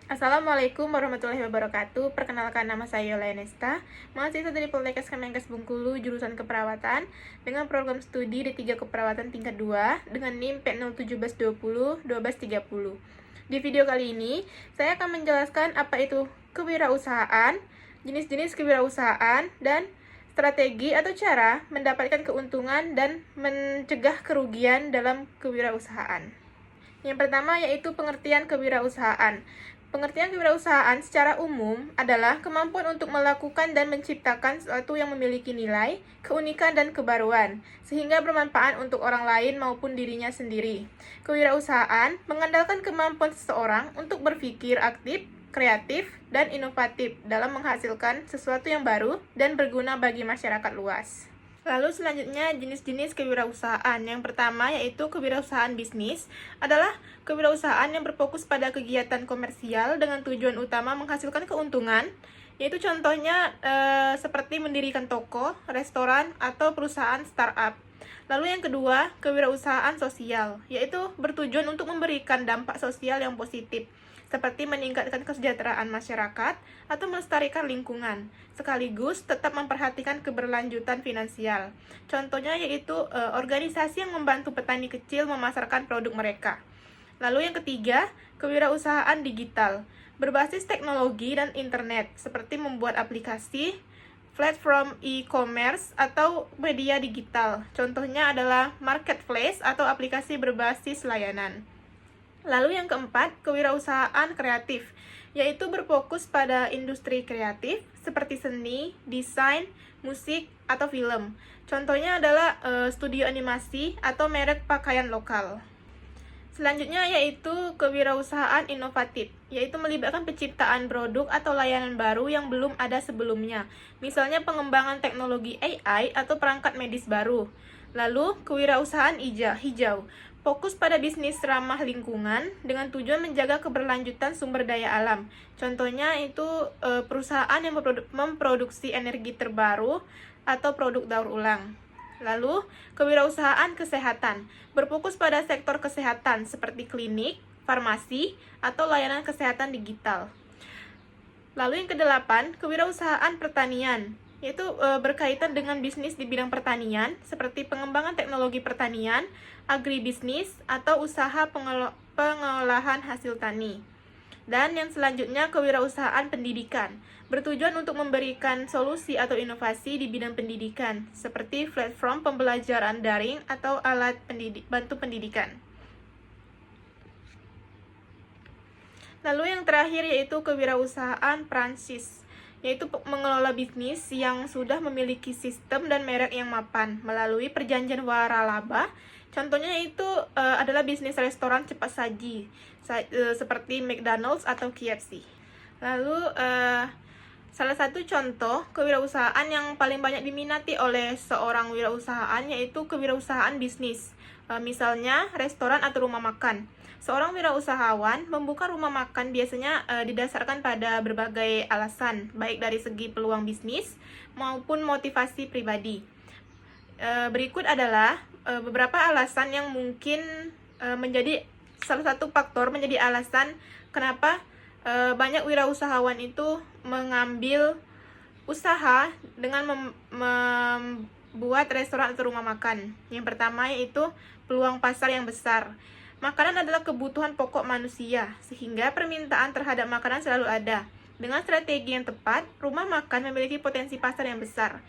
Assalamualaikum warahmatullahi wabarakatuh. Perkenalkan, nama saya Yola Nesta, mahasiswa dari Poltekkes Kemenkes Bengkulu, jurusan keperawatan, dengan program studi D3 Keperawatan tingkat 2 dengan NIM P01720 Di video kali ini, saya akan menjelaskan apa itu kewirausahaan, jenis-jenis kewirausahaan, dan strategi atau cara mendapatkan keuntungan dan mencegah kerugian dalam kewirausahaan. Yang pertama yaitu pengertian kewirausahaan. Pengertian kewirausahaan secara umum adalah kemampuan untuk melakukan dan menciptakan sesuatu yang memiliki nilai, keunikan, dan kebaruan, sehingga bermanfaat untuk orang lain maupun dirinya sendiri. Kewirausahaan mengandalkan kemampuan seseorang untuk berpikir aktif, kreatif, dan inovatif dalam menghasilkan sesuatu yang baru dan berguna bagi masyarakat luas. Lalu selanjutnya jenis-jenis kewirausahaan. Yang pertama yaitu kewirausahaan bisnis adalah kewirausahaan yang berfokus pada kegiatan komersial dengan tujuan utama menghasilkan keuntungan, yaitu contohnya seperti mendirikan toko, restoran, atau perusahaan startup. Lalu yang kedua, kewirausahaan sosial, yaitu bertujuan untuk memberikan dampak sosial yang positif, seperti meningkatkan kesejahteraan masyarakat atau melestarikan lingkungan, sekaligus tetap memperhatikan keberlanjutan finansial. Contohnya yaitu organisasi yang membantu petani kecil memasarkan produk mereka. Lalu yang ketiga, kewirausahaan digital, berbasis teknologi dan internet, seperti membuat aplikasi, platform e-commerce, atau media digital. Contohnya adalah marketplace atau aplikasi berbasis layanan. Lalu yang keempat, kewirausahaan kreatif, yaitu berfokus pada industri kreatif seperti seni, desain, musik, atau film. Contohnya adalah studio animasi atau merek pakaian lokal. Selanjutnya yaitu kewirausahaan inovatif, yaitu melibatkan penciptaan produk atau layanan baru yang belum ada sebelumnya, misalnya pengembangan teknologi AI atau perangkat medis baru. Lalu, kewirausahaan hijau, fokus pada bisnis ramah lingkungan dengan tujuan menjaga keberlanjutan sumber daya alam. Contohnya itu perusahaan yang memproduksi energi terbaru atau produk daur ulang. Lalu, kewirausahaan kesehatan, berfokus pada sektor kesehatan seperti klinik, farmasi, atau layanan kesehatan digital. Lalu yang kedelapan, kewirausahaan pertanian, yaitu berkaitan dengan bisnis di bidang pertanian, seperti pengembangan teknologi pertanian, agribisnis, atau usaha pengolahan hasil tani. Dan yang selanjutnya, kewirausahaan pendidikan, bertujuan untuk memberikan solusi atau inovasi di bidang pendidikan, seperti platform pembelajaran daring atau alat bantu pendidikan. Lalu yang terakhir yaitu kewirausahaan franchise, yaitu mengelola bisnis yang sudah memiliki sistem dan merek yang mapan melalui perjanjian waralaba. Contohnya itu adalah bisnis restoran cepat saji seperti McDonald's atau KFC. Lalu salah satu contoh kewirausahaan yang paling banyak diminati oleh seorang wirausahaan yaitu kewirausahaan bisnis. Misalnya restoran atau rumah makan. Seorang wirausahawan membuka rumah makan biasanya didasarkan pada berbagai alasan, baik dari segi peluang bisnis maupun motivasi pribadi. Berikut adalah beberapa alasan yang mungkin menjadi salah satu faktor menjadi alasan kenapa banyak wirausahawan itu mengambil usaha dengan membuat restoran atau rumah makan. Yang pertama yaitu peluang pasar yang besar. Makanan adalah kebutuhan pokok manusia, sehingga permintaan terhadap makanan selalu ada. Dengan strategi yang tepat, rumah makan memiliki potensi pasar yang besar.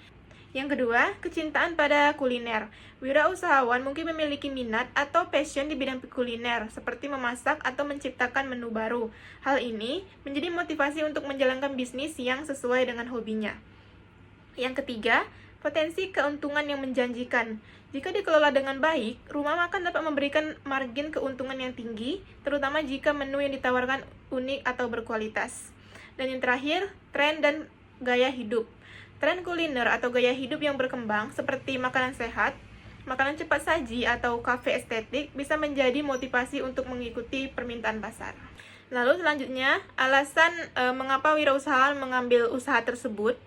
Yang kedua, kecintaan pada kuliner. Wirausahawan mungkin memiliki minat atau passion di bidang kuliner, seperti memasak atau menciptakan menu baru. Hal ini menjadi motivasi untuk menjalankan bisnis yang sesuai dengan hobinya. Yang ketiga, potensi keuntungan yang menjanjikan. Jika dikelola dengan baik, rumah makan dapat memberikan margin keuntungan yang tinggi, terutama jika menu yang ditawarkan unik atau berkualitas. Dan yang terakhir, tren dan gaya hidup. Tren kuliner atau gaya hidup yang berkembang seperti makanan sehat, makanan cepat saji, atau kafe estetik bisa menjadi motivasi untuk mengikuti permintaan pasar. Lalu selanjutnya, alasan mengapa wirausahawan mengambil usaha tersebut,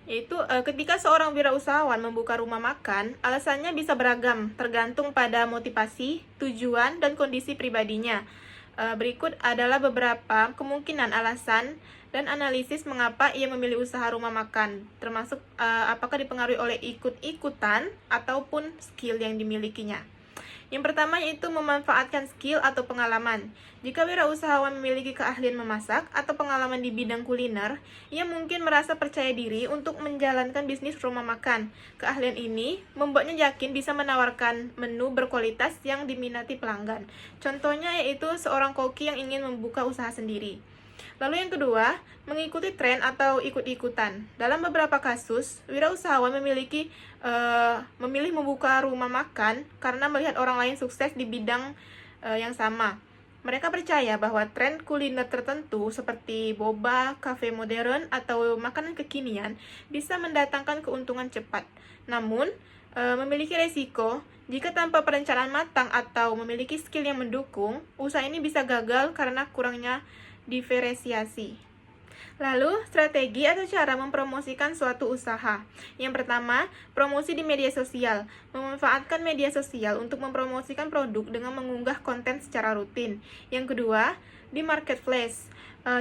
yaitu ketika seorang wirausahawan membuka rumah makan, alasannya bisa beragam, tergantung pada motivasi, tujuan, dan kondisi pribadinya. Berikut adalah beberapa kemungkinan alasan dan analisis mengapa ia memilih usaha rumah makan, termasuk apakah dipengaruhi oleh ikut-ikutan ataupun skill yang dimilikinya. Yang pertama yaitu memanfaatkan skill atau pengalaman. Jika wirausahawan memiliki keahlian memasak atau pengalaman di bidang kuliner, ia mungkin merasa percaya diri untuk menjalankan bisnis rumah makan. Keahlian ini membuatnya yakin bisa menawarkan menu berkualitas yang diminati pelanggan. Contohnya yaitu seorang koki yang ingin membuka usaha sendiri. Lalu yang kedua, mengikuti tren atau ikut-ikutan. Dalam beberapa kasus, wirausahawan memilih membuka rumah makan karena melihat orang lain sukses di bidang yang sama. Mereka percaya bahwa tren kuliner tertentu seperti boba, kafe modern, atau makanan kekinian bisa mendatangkan keuntungan cepat. Namun, memiliki resiko jika tanpa perencanaan matang atau memiliki skill yang mendukung, usaha ini bisa gagal karena kurangnya diferensiasi. Lalu, strategi atau cara mempromosikan suatu usaha. Yang pertama, promosi di media sosial. Memanfaatkan media sosial untuk mempromosikan produk dengan mengunggah konten secara rutin. Yang kedua, di marketplace.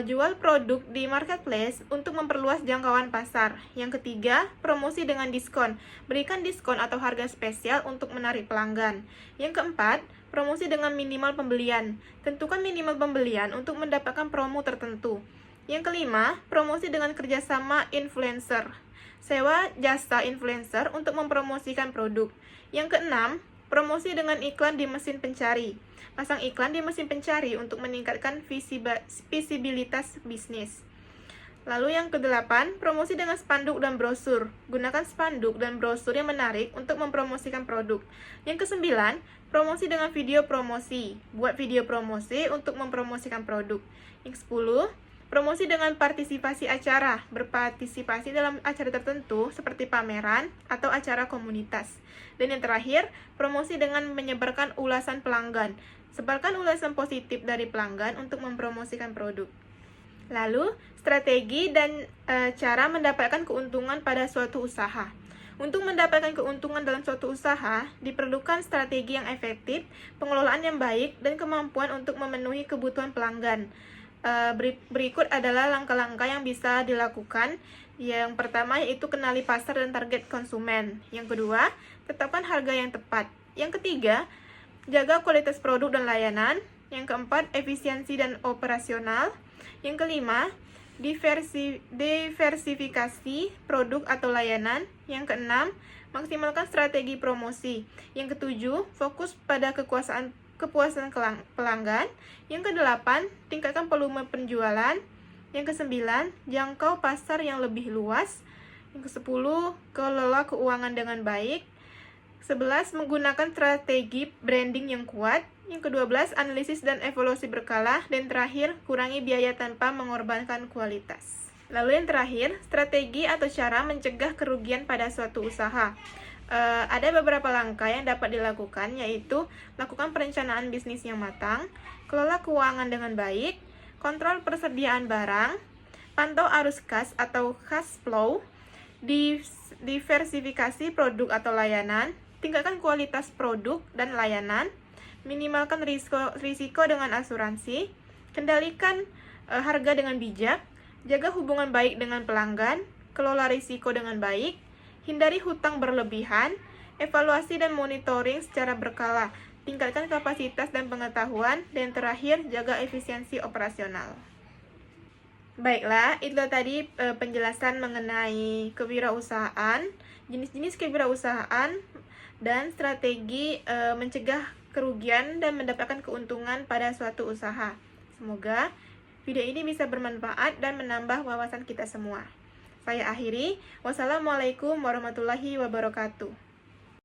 Jual produk di marketplace untuk memperluas jangkauan pasar. Yang ketiga, promosi dengan diskon. Berikan diskon atau harga spesial untuk menarik pelanggan. Yang keempat, promosi dengan minimal pembelian. Tentukan minimal pembelian untuk mendapatkan promo tertentu. Yang kelima, promosi dengan kerjasama influencer. Sewa jasa influencer untuk mempromosikan produk. Yang keenam, promosi dengan iklan di mesin pencari. Pasang iklan di mesin pencari untuk meningkatkan visibilitas bisnis. Lalu yang kedelapan, promosi dengan spanduk dan brosur. Gunakan spanduk dan brosur yang menarik untuk mempromosikan produk. Yang kesembilan, promosi dengan video promosi. Buat video promosi untuk mempromosikan produk. Yang sepuluh, promosi dengan partisipasi acara. Berpartisipasi dalam acara tertentu seperti pameran atau acara komunitas. Dan yang terakhir, promosi dengan menyebarkan ulasan pelanggan. Sebarkan ulasan positif dari pelanggan untuk mempromosikan produk. Lalu, strategi dan cara mendapatkan keuntungan pada suatu usaha. Untuk mendapatkan keuntungan dalam suatu usaha, diperlukan strategi yang efektif, pengelolaan yang baik, dan kemampuan untuk memenuhi kebutuhan pelanggan. Berikut adalah langkah-langkah yang bisa dilakukan. Yang pertama yaitu kenali pasar dan target konsumen. Yang kedua, tetapkan harga yang tepat. Yang ketiga, jaga kualitas produk dan layanan. Yang keempat, efisiensi dan operasional. Yang kelima, diversifikasi produk atau layanan. Yang keenam, maksimalkan strategi promosi. Yang ketujuh, fokus pada kepuasan pelanggan. Yang kedelapan, tingkatkan volume penjualan. Yang kesembilan, jangkau pasar yang lebih luas. Yang kesepuluh, kelola keuangan dengan baik. 11, menggunakan strategi branding yang kuat. Yang ke-12, analisis dan evaluasi berkala. Dan terakhir, kurangi biaya tanpa mengorbankan kualitas. Lalu yang terakhir, strategi atau cara mencegah kerugian pada suatu usaha. Ada beberapa langkah yang dapat dilakukan, yaitu lakukan perencanaan bisnis yang matang, kelola keuangan dengan baik, kontrol persediaan barang, pantau arus kas atau cash flow, diversifikasi produk atau layanan, tingkatkan kualitas produk dan layanan, minimalkan risiko dengan asuransi, kendalikan harga dengan bijak, jaga hubungan baik dengan pelanggan, kelola risiko dengan baik, hindari hutang berlebihan, evaluasi dan monitoring secara berkala, tingkatkan kapasitas dan pengetahuan, dan terakhir, jaga efisiensi operasional. Baiklah, itu tadi penjelasan mengenai kewirausahaan, jenis-jenis kewirausahaan, dan strategi mencegah kerugian dan mendapatkan keuntungan pada suatu usaha. Semoga video ini bisa bermanfaat dan menambah wawasan kita semua. Saya akhiri. Wassalamualaikum warahmatullahi wabarakatuh.